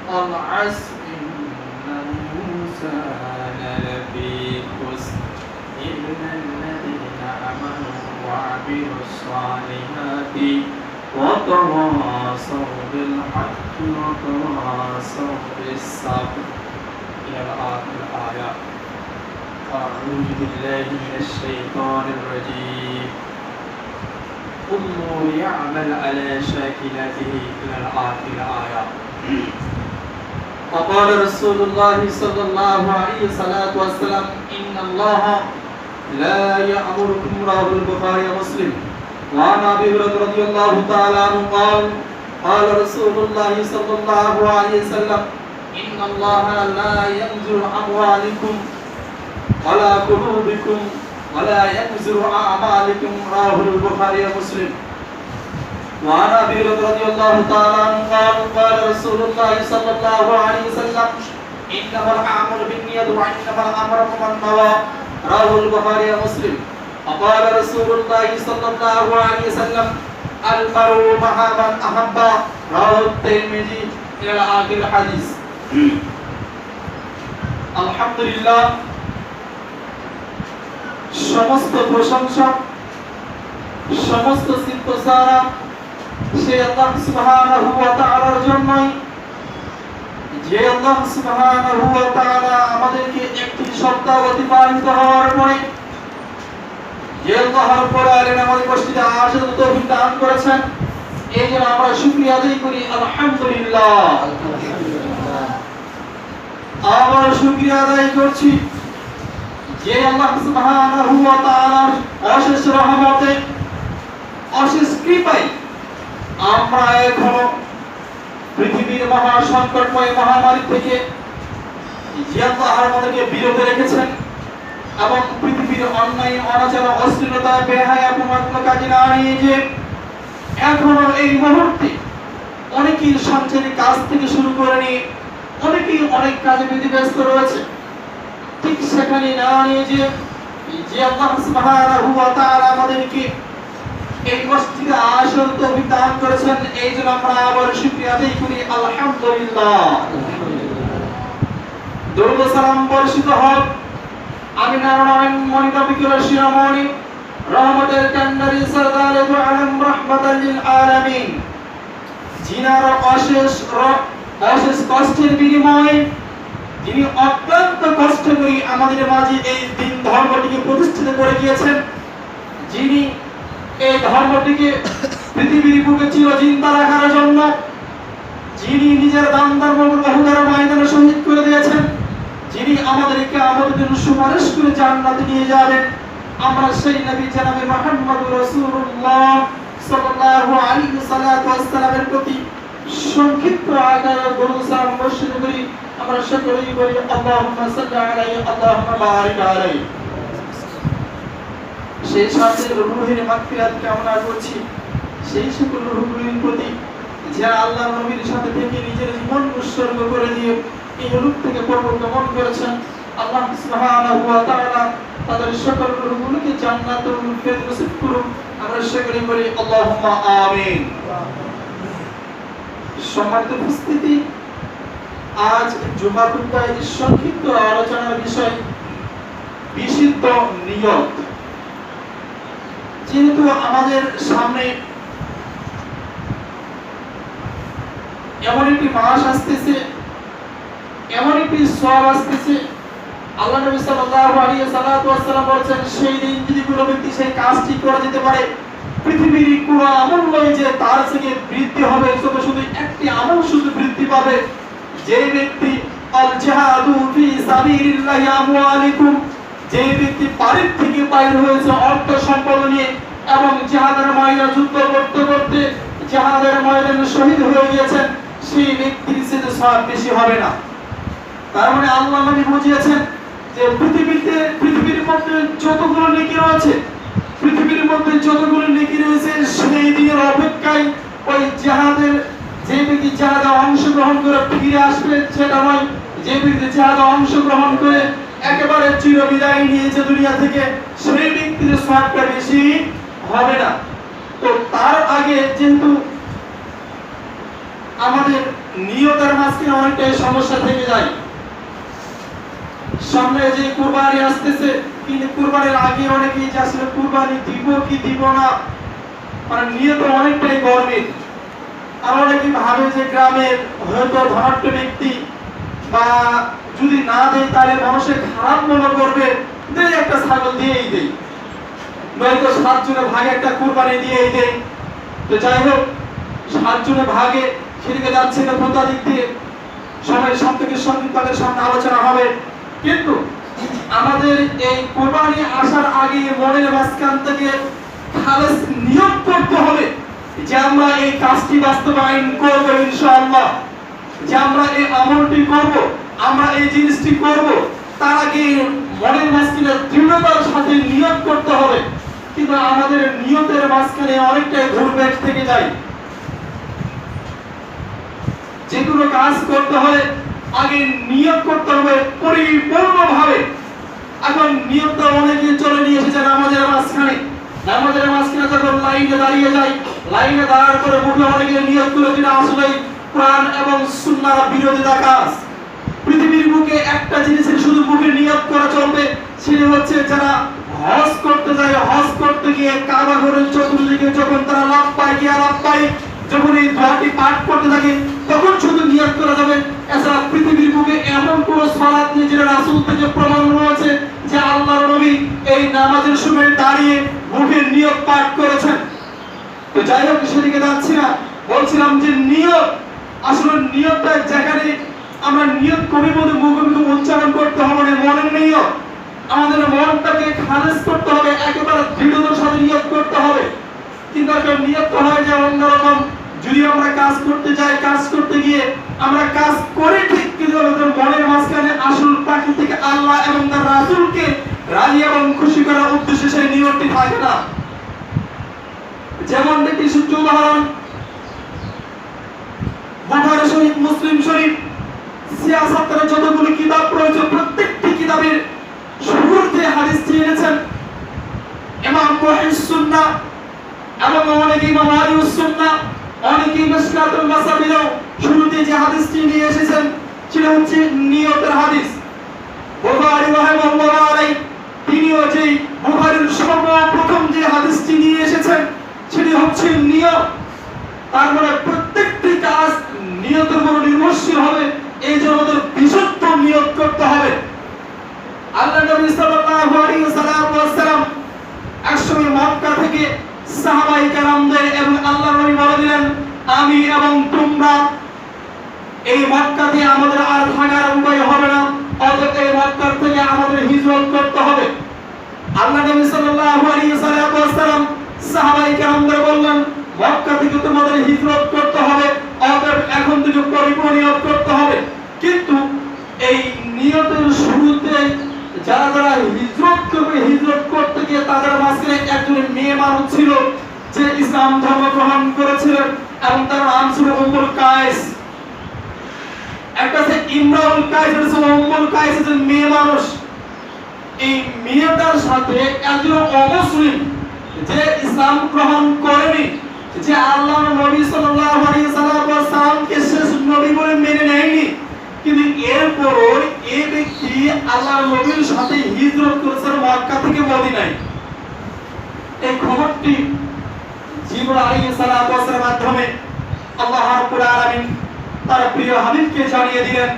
والعصر إن الإنسان لفي خسر إلا الذين آمنوا وعملوا الصالحات وتواصوا بالحق وتواصوا بالصبر إلى آخر الآية. أعوذ بالله من الشيطان الرجيم. كل يعمل على شاكلته إلى آخر الآية. وقال رسول الله صلى الله عليه وسلم إن الله لا يأمركم. رواه البخاري ومسلم. وعن أبي هريرة رضي الله تعالى عنه قال قال رسول الله صلى الله عليه وسلم إن الله لا ينظر أموالكم ولا قلوبكم ولا ينظر أعمالكم. رواه البخاري ومسلم. وعن أبي هريرة رضي الله تعالى عنه قال قال رسول الله صلى الله عليه وسلم إنما الأعمال بالنيات وإنما الأمر بمن نوى. رواه البخاري ومسلم. وقال رسول الله صلى الله عليه وسلم المرء مع من أحب. رواه الترمذي إلى آخر الحديث. আলহামদুলিল্লাহ, সমস্ত প্রশংসা সমস্ত সিফাত সে আল্লাহ সুবহানাহু ওয়া তাআলার জন্যই, যে আল্লাহ সুবহানাহু ওয়া তাআলা আমাদেরকে একটি সপ্তাহ অতিবাহিত হওয়ার পরে যে আল্লাহ রাব্বুল আলামিন আমাদের উপস্থিতি আসার তৌফিক দান করেছেন, এই জন্য আমরা শুকরিয়া আদায় করি আলহামদুলিল্লাহ। আবার শুকরিয়া আদায় করছি যে আল্লাহ সুবহানাহু ওয়া তাআলার অশেষ রহমতে অশেষ কৃপায় আমরা এখনো পৃথিবীর মহা সংকটময় মহামারী থেকে যে আল্লাহ আমাদেরকে বিরত রেখেছেন এবং পৃথিবীর অন্যায় অনাচার অশ্লীলতা বেহায়া প্রমাত্ম কাজে না নিয়ে যে এখনো এই মুহূর্তে অনেকেই সঞ্চারী কাজ থেকে শুরু করে নিয়ে অনেকেই অনেক কাজে ব্যস্ত রয়েছে, ঠিক সেখানে না নিয়ে যে আল্লাহ সুবহানাহু ওয়া তাআলা আমাদেরকে এই মসজিদে আসার তৌফিক দান করেছেন, এই জন্য আমরা আবার শুকরিয়া আদায় করি আলহামদুলিল্লাহ। দরুদ ও সালাম বর্ষিত হোক আমিনার নয়ন মনিতা বিকির শিরোমণি রহমতের কান্ডারি সরদার দু আলম রাহমাতাল লিল আলামিন, যিনার অশেষ কষ্টের বিনিময়ে যিনি অত্যন্ত কষ্ট করে আমাদের মাঝে এই দিন ধর্মটিকে প্রতিষ্ঠিত করে গিয়েছেন, যিনি এই ধর্মটিকে পৃথিবীর বুকে চিরজিন্দা রাখার জন্য যিনি নিজের দান ধর্ম বহুদার ময়দানে শহীদ করে দিয়েছেন, যিনি আমাদেরকে আমাদের জন্য সুপারিশ করে জান্নাতে নিয়ে যাবেন, আমরা সেই নবী জনাবে মুহাম্মদুর রাসূলুল্লাহ সাল্লাল্লাহু আলাইহি ওয়াসাল্লামের প্রতি সংক্ষিপ্ত আকারে দরুদ সালাম বর্ষিত করি। আমরা সকলেই বলি আল্লাহুম্মা সাল্লি আলাইহি আল্লাহুম্মা বারিক আলাইহি। সেই সাথে রূহের মাগফিরাত কামনা করছি সেই সকল রূহের প্রতি যারা আল্লাহর নবীর সাথে থেকে নিজের জীবন উৎসর্গ করে দিয়ে এই রূপ থেকে পরলোকগমন করেছেন, আল্লাহ সুবহানাহু ওয়া তাআলা তাদের সকল রূহগুলোকে জান্নাতুল ফিরদৌস নসিব করুন। আমরা সকলেই বলি আল্লাহুম্মা আমিন। সম্মানিত উপস্থিতি, আজ জুমা খুতবায় সংক্ষিপ্ত আলোচনার বিষয় বিশুদ্ধ নিয়ত। যেহেতু আমাদের সামনে এমন একটি মাস আসতেছে, এমন একটি সওয়াব আসতেছে, আল্লাহ নবী সাল্লাল্লাহু আলাইহি ওয়াসাল্লাম বলেছেন সেই দিন যদি কোনো ব্যক্তি সেই কাজটি করে যেতে পারে, পৃথিবীর কোনো আমল নয় যে তার থেকে বৃদ্ধি হবে, শুধু একটি আমল শুধু বৃদ্ধি পাবে, যে ব্যক্তি আল জিহাদু ফি সাবিলিল্লাহি আমওয়ালিকুম, যে ব্যক্তি বাড়ির থেকে বাইরে হয়েছে অর্থ সম্পদ নিয়ে এবং জিহাদের ময়দানে যুদ্ধ করতে করতে জিহাদের ময়দানে শহীদ হয়ে গিয়েছেন, সেই ব্যক্তির চেয়ে সওয়াব বেশি হবে না। তার মানে আল্লাহ নবী বুঝিয়েছেন যে পৃথিবীর মধ্যে যতগুলো নেকি রয়েছে, পৃথিবীর মধ্যে যতগুলো নেকি রয়েছে সেই দিনের অপেক্ষায় ওই জিহাদের যে ব্যক্তি জিহাদে অংশগ্রহণ করে ফিরে আসবে সেটা নয়, যে ব্যক্তি জিহাদে অংশগ্রহণ করে একেবারে চিরবিদায় নিয়েছে দুনিয়া থেকে, সেই ব্যক্তির সওয়াবটা বেশি হবে না। তো তার আগে যেহেতু আমাদের নিয়তের মাঝখানে অনেকটাই সমস্যা থেকে যায়। সামনে যে কুরবানি আসতেছে, কিন্তু কুরবানির আগে অনেকেই যে আসলে কুরবানি দিব কি দিব না, মানে নিয়ত অনেকটাই গরমিল। আর অনেকেই ভাবে যে গ্রামের হয়তো ধনাঢ্য ব্যক্তি বা যদি না দেয় তাহলে মানুষের খারাপ মনে করবে, দেয় একটা ছাগল দিয়েই দেই, নয়তো 7 জনের ভাগে একটা কুরবানি দিয়েই দেই। তো যাই হোক, 7 জনের ভাগে সেদিকে যাচ্ছে না প্রত্যেক দিক দিয়ে সবাই সব থেকে সংক্ষিপ্তদের সামনে আলোচনা হবে। কিন্তু আমাদের এই কুরবানি আসার আগে মনের মাঝখান থেকে খালেস নিয়ত করতে হবে যে আমরা এই কাজটি বাস্তবায়ন করব ইনশাআল্লাহ, যে আমরা এই আমলটি করব, আমরা এই জিনিসটি করব। তার আগে মনের মাঝখানে দৃঢ়তার সাথে নিয়ত করতে হবে। কিন্তু আমাদের নিয়তের মাঝখানে অনেকটাই ঘুরবেগ থেকে যায়। যে কোনো কাজ করতে হলে আগে নিয়ত করতে হবে পরিপূর্ণভাবে। এখন নিয়তটা অনেকে চলে নিয়ে এসেছে নামাজের মাঝখানে। নামাজের মাঝখানে যখন লাইনে দাঁড়িয়ে যায়, লাইনে দাঁড়ার পরে মুখে অনেকে নিয়ত করে যেটা আসলে কোরআন এবং সুন্নাহর বিরোধিতা কাজ। পৃথিবীর বুকে একটা জিনিসের শুধু মুখে নিয়ত করা চলবে, সেটা হচ্ছে যারা হজ করতে যায়, হজ করতে গিয়ে কাবা ঘরের চতুর্দিকে যখন তারা লাব্বাইক ইয়া লাব্বাইক যখন এই দোয়াটি পাঠ করতে থাকে তখন শুধু নিয়ত করা যাবে। এছাড়া পৃথিবীর বুকে এমন কোন সালাত নেই যেটা রাসূল থেকে প্রমাণ রয়েছে যে আল্লাহর নবী এই নামাজের সময় দাঁড়িয়ে মুখে নিয়ত পাঠ করেছেন। তো যাই হোক, সেদিকে যাচ্ছি না, বলছিলাম যে নিয়ত আসলে নিয়তটা যেখানে আমরা নিয়ত করি বলে মুখে মুখে উচ্চারণ করতে হবে না, মনের নিয়ত আমাদের মনটাকে খালেস করতে হবে, একেবারে দৃঢ়তার সাথে নিয়ত করতে হবে। কিন্তু একটা নিয়ত হয় যে অন্যরকম। যদি আমরা কাজ করতে যাই, কাজ করতে গিয়ে আমরা কাজ করে ঠিক, কিন্তু আমাদের মনের মাঝখানে আসল প্রাকৃতিক আল্লাহ এবং তার রাসূলকে রাজি এবং খুশি করার উদ্দেশ্যে সেই নিয়তটি থাকে না। যেমন একটি সূত্র উদাহরণ, বুখারী শরীফ, মুসলিম শরীফ, সিয়াসাতের যতগুলো কিতাব রয়েছে প্রত্যেকটি কিতাবের শুরুতে হাদিসটি এনেছেন ইমাম মুহিস সুন্নাহ এবং অনেকে ইমাম আলিউস সুন্নাহ, অনেকে মিশকাতুল মাসাবিলেও শুরুতে যে হাদিসটি নিয়ে এসেছেন সেটা হচ্ছে নিয়তের হাদিস। বুখারী রাহিমাহুল্লাহ আলাইহি তিনিও যে বুখারীর সর্বপ্রথম যে হাদিসটি নিয়ে এসেছেন সেটি হচ্ছে নিয়ত। তার মানে প্রত্যেকটি কাজ নিয়তের উপর নির্ভরশীল হবে। এই জন্য আমাদের বিশুদ্ধ নিয়ত করতে হবে। আল্লাহ নবী সাল্লাল্লাহু আলাইহি ওয়াসাল্লাম একসময় মক্কা থেকে সাহাবায়ে কেরামদের এবং আল্লাহর নবী বলে দিলেন, আমি এবং তোমরা এই মক্কাতে আমাদের আর থাকার উপায় হবে না, অতএব এই মক্কা থেকে আমাদের হিজরত করতে হবে। আল্লাহ নবী সাল্লাল্লাহু আলাইহি ওয়াসাল্লাম সাহাবায়ে কেরামদের বললেন, মক্কা থেকে তোমাদের হিজরত করতে হবে, অতএব এখন থেকে পরিপূর্ণ নিয়ত করতে হবে। কিন্তু এই নিয়তের শুরুতে যারা যারা হিজরত করবে, হিজরত করতে গিয়ে তাদের মাঝখানে একজন মেয়ে মানুষ ছিল যে ইসলাম ধর্ম গ্রহণ করেছিলেন এবং তার নাম ছিল উম্মুল কায়েস। একটা আছে ইমরাউল কায়েস, একটা ছিল উম্মুল কায়েস, একজন মেয়ে মানুষ। এই মেয়েটার সাথে একজন অমুসলিম যে ইসলাম গ্রহণ করেনি, যে আল্লাহর নবী সাল্লাল্লাহু আলাইহি ওয়াসাল্লামকে শেষ নবী বলে মেনে নেয়নি, কিন্তু এরপরও এই ব্যক্তি আল্লাহর নবীর সাথে হিজরত করেছেন মক্কা থেকে মদিনায়। এই খবরটি জিবরাইল আলাইহিস সালামের মাধ্যমে আল্লাহ রাব্বুল আলামিন তার প্রিয় হাবিবকে জানিয়ে দিলেন।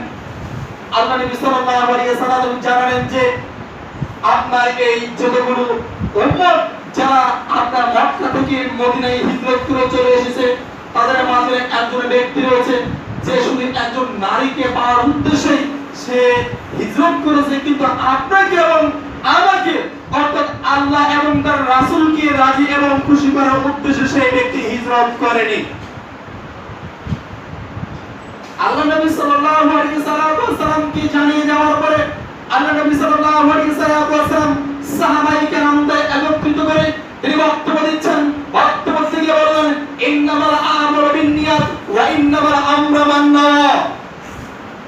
আল্লাহ নবী সাল্লাল্লাহু আলাইহি ওয়াসাল্লাম জানালেন যে আপনার এই যতগুলো উম্মত যারা আপনার মক্কা থেকে মদিনায় হিজরত করে চলে এসেছে তাদের মাঝে একজন ব্যক্তি রয়েছে যে শুধু একজন নারীকে পাওয়ার উদ্দেশ্যে সে হিজরত করেছে, কিন্তু আপনাকে এবং আমাকে অর্থাৎ আল্লাহ এবং তার রাসূলকে রাজি এবং খুশি করার উদ্দেশ্যে সেই ব্যক্তি হিজরত করেনি। আল্লাহ নবী সাল্লাল্লাহু আলাইহি ওয়াসাল্লামকে জানিয়ে যাওয়ার পরে আল্লাহ নবী সাল্লাল্লাহু আলাইহি ওয়াসাল্লাম সাহাবায়ে কেরামদের একত্রিত করে তিনি বক্তব্য দিচ্ছেন। বক্তব্য দিয়ে বলেন, ইন্নামাল আমালু বিন্নিয়াত ওয়া ইন্নামাল আমরু মান-নিয়াত।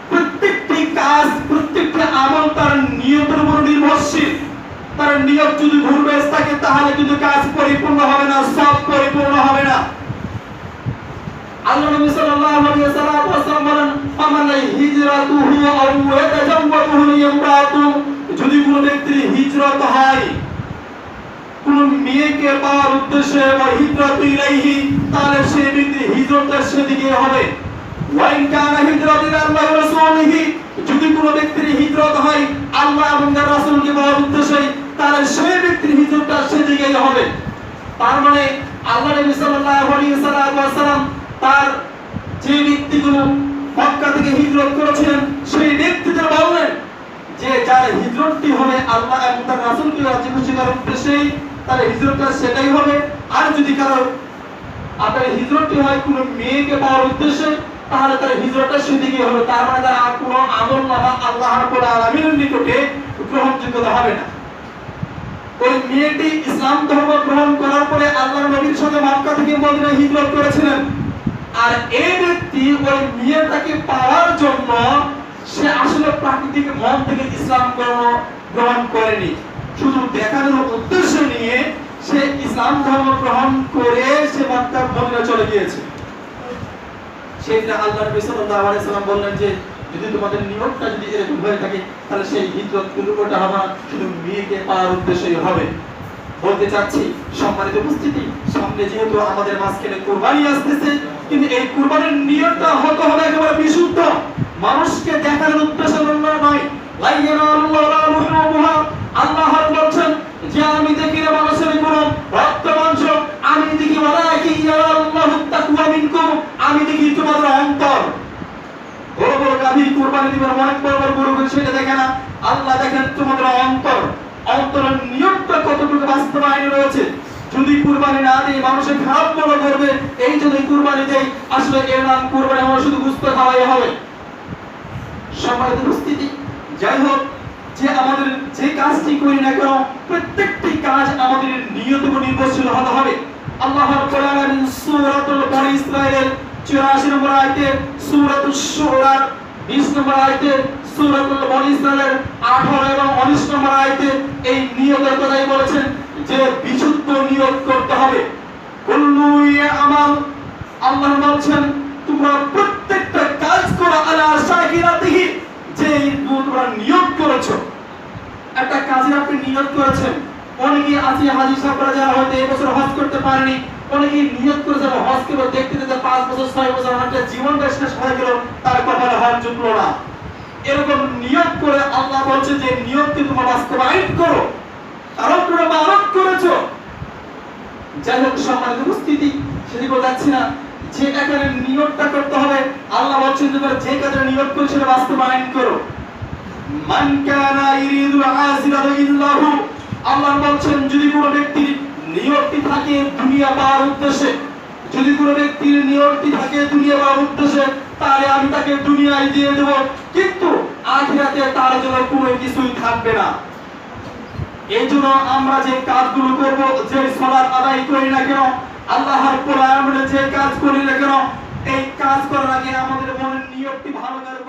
প্রত্যেকটি কাজ, প্রত্যেকটি আমল তার নিয়তের উপর নির্ভরশীল। তার নিয়ত যদি ভুলবেশ থাকে তাহলে কিন্তু কাজ পরিপূর্ণ হবে না, সব পরিপূর্ণ হবে না। আল্লাহ নবী সাল্লাল্লাহু আলাইহি ওয়াসাল্লাম বলেন ফামান হিজরাতুহু আও ইয়াতাজাওয়াজুহু ইমরাতু, যদি কোনো ব্যক্তির হিজরত হয় কোন মেয়েকে পাওয়ার উদ্দেশ্যে বা হিজরত ইলাইহি, তাহলে সেই ব্যক্তির হিজরতটা সেদিকে হবে। ওয়া ইন কানা হিজরাতু ইলাল্লাহি ওয়া রাসূলিহি, যদি কোনো ব্যক্তির হিজরত হয় আল্লাহ এবং তার রাসূলকে পাওয়ার উদ্দেশ্যে, তাহলে সেই ব্যক্তির হিজরতটা সেদিকেই হবে। তার মানে আল্লাহ নবী সাল্লাল্লাহু আলাইহি ওয়াসাল্লাম তার যে ব্যক্তিগুলো মক্কা থেকে হিজরত করেছিলেন সেই ব্যক্তিদের বললেন যে যার হিজরতটি হবে আল্লাহ এবং তার রাসূলকে রাজি খুশি করার উদ্দেশ্যে, তার হিজরতটা সেটাই হবে। আর যদি কারো আপনার হিজরতটি হয় কোনো মেয়েকে পাওয়ার উদ্দেশ্যে, তাহলে তার হিজরতটা সেদিকে হবে। তার মানে তার কোনো আমল নামা আল্লাহ রাব্বুল আলামিনের নিকটে গ্রহণযোগ্যতা হবে না। ওই মেয়েটি ইসলাম ধর্ম গ্রহণ করার পরে আল্লাহর নবীর সাথে মক্কা থেকে মদিনায় হিজরত করেছিলেন, আর এই ব্যক্তি ওই মেয়েটাকে পাওয়ার জন্য সে আসলে প্রাকৃতিক মন থেকে ইসলাম গ্রহণ করেনি, শুধু দেখানোর উদ্দেশ্য নিয়ে সে ইসলাম ধর্ম গ্রহণ করে সে মক্কা মদিনা চলে গিয়েছে। সেদিন আল্লাহ নবী সাল্লাল্লাহু আলাইহি ওয়াসাল্লাম বললেন যে যদি তোমাদের নিয়তটা যদি এরকম হয়ে থাকে তাহলে সেই হিজরত কোনটা হবে না, শুধু মেয়েকে পাওয়ার উদ্দেশ্যই হবে। বলতে চাচ্ছি সম্মানিত উপস্থিতি, সামনে যেহেতু আমাদের মাঝখানে কুরবানি আসতেছে, কিন্তু এই কুরবানির নিয়তটা হতে হবে একেবারে বিশুদ্ধ, মানুষকে দেখানোর উদ্দেশ্য নয়। আল্লাহ বলছেন যে আমি দেখি না মানুষের কোনো রক্ত মাংস, আমি দেখি আমি দেখি তোমাদের অন্তর। বড় বড় গাভীর কুরবানি দিবেন, অনেক বড় বড় গরু সেটা দেখে না, আল্লাহ দেখেন তোমাদের অন্তর, অন্তরের নিয়মটা কতটুকু বাস্তবায়ন রয়েছে। যদি কুরবানি না দিয়ে মানুষের খারাপ মনে করবে এই যদি কুরবানি দেই, আসলে এর নাম কুরবানি আমরা শুধু গোশত খাওয়াই হবে। সম্মানিত উপস্থিতি, যাই হোক যে আমাদের যে কাজটি করি না কেন প্রত্যেকটি কাজ আমাদের নিয়ত উপর নির্ভরশীল হতে হবে। আল্লাহ রাব্বুল আলামিন সূরাতুল বনী ইসরাঈলের 84 নম্বর আয়াতে, সূরাতুশ শুরা 20 নম্বর আয়াতে, সূরাতুল বনী ইসরাঈলের 18 এবং 19 নম্বর আয়াতে এই নিয়তের কথাই বলেছেন যে বিশুদ্ধ নিয়ত করতে হবে। কুল্লু ইয়ামাল, আল্লাহ বলছেন তোমরা প্রত্যেকটা কাজ করো আলা শাকিরাতিহি, যে তোমরা নিয়ত করেছো একটা কাজে আপনি নিয়ত করেছেন। অনেকে আছে হাজী সাহেবরা যারা হয়তো এই বছর হজ করতে পারেনি, অনেকে নিয়ত করেছে হজ করবে, দেখতে দেখতে 5 বছর 6 বছর অনেকটা জীবনটা শেষ হয়ে গেল, তার কপালে হজ জুটলো না। এরকম নিয়ত করে আল্লাহ বলছে যে নিয়তকে তোমরা বাস্তবায়ন করো, কারণ তোমরা মানত করেছো। যাই হোক সম্মানিত উপস্থিতি, সেদিকে যাচ্ছি না, যে এখানে নিয়তটা করতে হবে। আল্লাহ বলছেন যে যে কাজে নিয়ত করে সেটা বাস্তবায়ন করো। মান কানা ইরিদুল আজিলাতু ইল্লাহু, আল্লাহ বলছেন যদি কোনো ব্যক্তির নিয়তটি থাকে দুনিয়া পাওয়ার উদ্দেশ্যে, যদি কোনো ব্যক্তির নিয়তটি থাকে দুনিয়া পাওয়ার উদ্দেশ্যে, তাহলে আমি তাকে দুনিয়ায় দিয়ে দেব, কিন্তু আখিরাতে তার জন্য কোনো কিছুই থাকবে না। এই জন্য আমরা যে কাজগুলো করব, যে সালাত আদায় করি না কেন, আল্লাহ রাব্বুল আলামিনের যে কাজ করি না কেন, এই কাজ করার আগে আমাদের মনের নিয়তটি ভালো করে